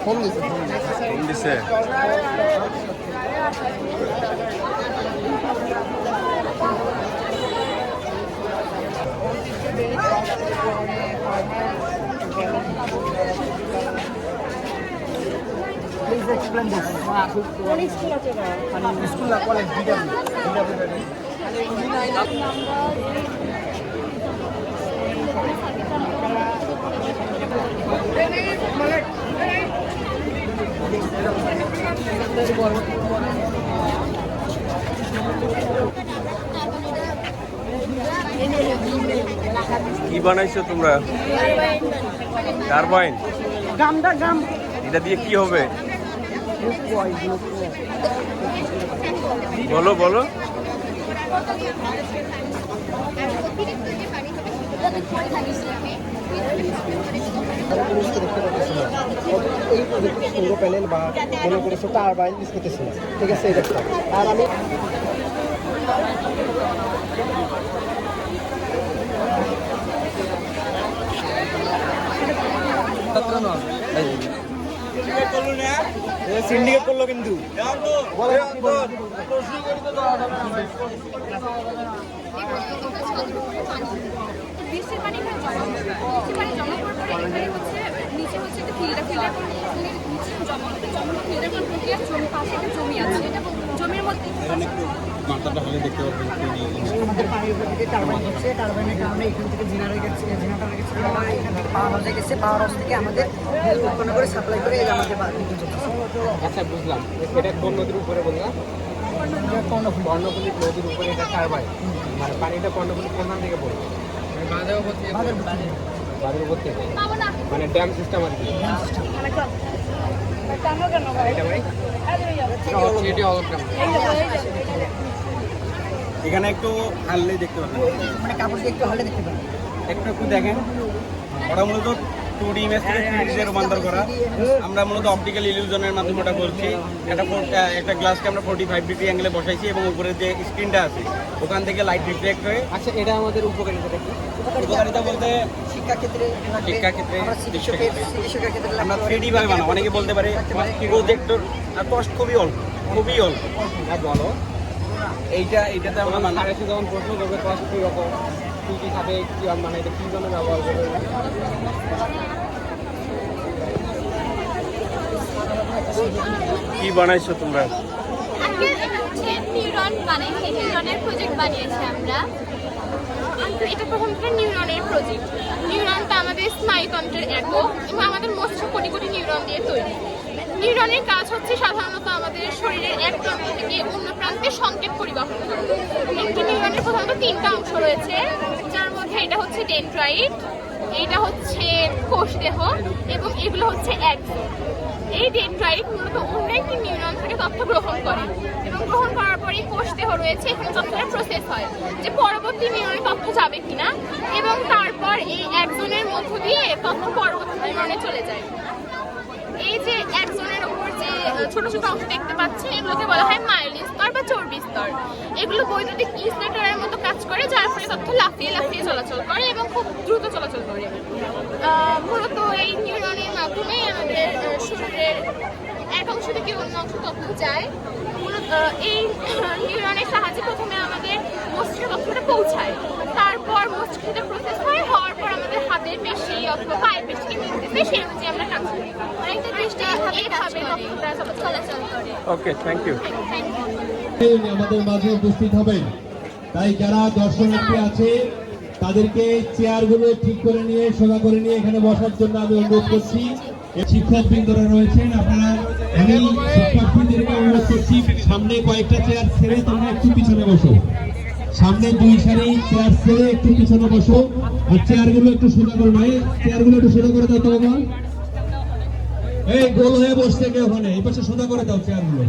Phone দিছে phone দিছে। Please explain this. School or college? কি বানাইছো তোমরা? টারবাইন। এটা দিয়ে কি হবে? বলো বলো। এই প্রজেক্টে সৌর প্যানেল বা মনে করেছো টারবাইন ইউজ করতেছি না, ঠিক আছে? এটা আর আমি সিন্ডিকেট করলো কিন্তু বৃষ্টির পানি জমা পড়ে হচ্ছে নিচে হচ্ছে ফিল্টার নিচে জমা ফিল্টার প্রক্রিয়া জমি পাশে একটা জমি আছে, এটা জমির মধ্যে মাথাটা হলে দেখতে পারবেন। আমাদের পানির উপর দিকে টারবাইন হচ্ছে, টারবাইনের কারণে এখান থেকে জেনারেটর গেছে, এখান থেকে পাওয়ার হাউসে গেছে, পাওয়ার হাউস থেকে আমাদের হেল্প উৎপন্ন করে সাপ্লাই করে এই আমাদের বিদ্যুৎ চলতেছে। আচ্ছা বুঝলাম, এটা কোন নদীর উপরে বললাম? কর্ণফুলী নদীর উপরে এটা টারবাইন, মানে পানিটা কর্ণফুলী কোনখান থেকে পড়বে? বাঁধের উপর থেকে, মানে ড্যাম সিস্টেম আর কি। এখানে একটু হাললে দেখতে পাবেন, মানে কাপড় দিয়ে একটু হলে দেখতে পাবেন। একটু একটু দেখেন। ওরা মূলত 2D ইমেজ থেকে 3D রূপান্তর করা। আমরা মূলত অপটিক্যাল ইলিউশনের মাধ্যমে ওটা করছি। একটা গ্লাসকে আমরা 45 ডিগ্রি অ্যাঙ্গেলে বসাইছি এবং উপরে যে স্ক্রিনটা আছে ওখান থেকে লাইট রিফ্লেক্ট হয়ে। আচ্ছা, এটা আমাদের উপকারিতা কি? উপকারিতা বলতে শিক্ষাক্ষেত্রে আমরা 3D ভাবে বানাবো। অনেকে বলতে পারে প্রজেক্টর আর কস্ট খুবই অল্প। বলো এইটাতে আমরা মানে যখন প্রশ্ন করবে কস্ট কীরকম, কী কী খাবে, কী মানে এটা কী জন্য ব্যবহার করবে। কি বানাইছো তোমরা? আজকে এটা হচ্ছে নিউরন বানাইছি, নিউরনের প্রজেক্ট বানিয়েছি আমরা। এটা প্রথমটা নিউরনের প্রজেক্ট। নিউরনটা আমাদের স্নায়ুতন্ত্রের একক এবং আমাদের মস্তিষ্ক কোটি কোটি নিউরন দিয়ে তৈরি। নিউরনের কাজ হচ্ছে সাধারণত আমাদের শরীরের এক প্রান্ত থেকে অন্য প্রান্তে সংকেত পরিবহন করা। একটি নিউরনের প্রধানত 3টা অংশ রয়েছে, যার মধ্যে এটা হচ্ছে ডেনড্রাইট, এইটা হচ্ছে কোষদেহ এবং এগুলো হচ্ছে অ্যাক্সন। এই ডেনড্রাইট মূলত অন্য একটি নিউরন থেকে তথ্য গ্রহণ করে এবং গ্রহণ করার পরে কোষদেহ রয়েছে, এখানে তথ্যটা প্রসেস হয় যে পরবর্তী নিউরনে তথ্য যাবে কিনা, এবং তারপর এই অ্যাক্সনের মধ্য দিয়ে তথ্য পরবর্তী নিউরনে চলে যায়। এই যে অ্যাক্সনের উপর যে ছোট ছোট অংশ দেখতে পাচ্ছেন এগুলোকে বলা হয় মায়োলিন স্তর বা চর্বি স্তর। এগুলো বৈদ্যুতিক ইনসুলেটরের মতো কাজ করে, যার ফলে তথ্য লাফিয়ে লাফিয়ে চলাচল করে এবং খুব দ্রুত চলাচল করে। মূলত এই নিউরনের মাধ্যমেই আমাদের শরীরের এক অংশ থেকে অন্য অংশ তথ্য যায়। মূলত এই নিউরনের সাহায্যে প্রথমে আমাদের মস্তিষ্কে তথ্যটা পৌঁছায়, তারপর মস্তিষ্কে প্রসেস হওয়ার পর আমাদের হাতের পেশি অথবা পায়ের পেশিকে নির্দেশে সেই অনুযায়ী আমরা কাজ করি। অনেকটা দৃষ্টি এইভাবে তথ্যটা চলাচল করে। ওকে, থ্যাংক ইউ। আমাদের মাঝে উপস্থিত হবেন, তাই যারা দর্শনার্থী আছে তাদেরকে চেয়ারগুলো ঠিক করে নিয়ে সোজা করে নিয়ে এখানে বসার জন্য আমি অনুরোধ করছি। শিক্ষকবৃন্দরা রয়েছেন, আপনারা আমি শিক্ষার্থীদেরকে অনুরোধ করছি সামনে কয়েকটা চেয়ার ছেড়ে তোমরা একটু পিছনে বসো। সামনে 2 সারি চেয়ার ছেড়ে একটু পিছনে বসো, আর চেয়ারগুলো একটু সোজা করে নয়, চেয়ারগুলো একটু সোজা করে দাও তো বাবা। এই গোল হয়ে বসছে কে ওখানে, এই পাশে সোজা করে দাও চেয়ারগুলো।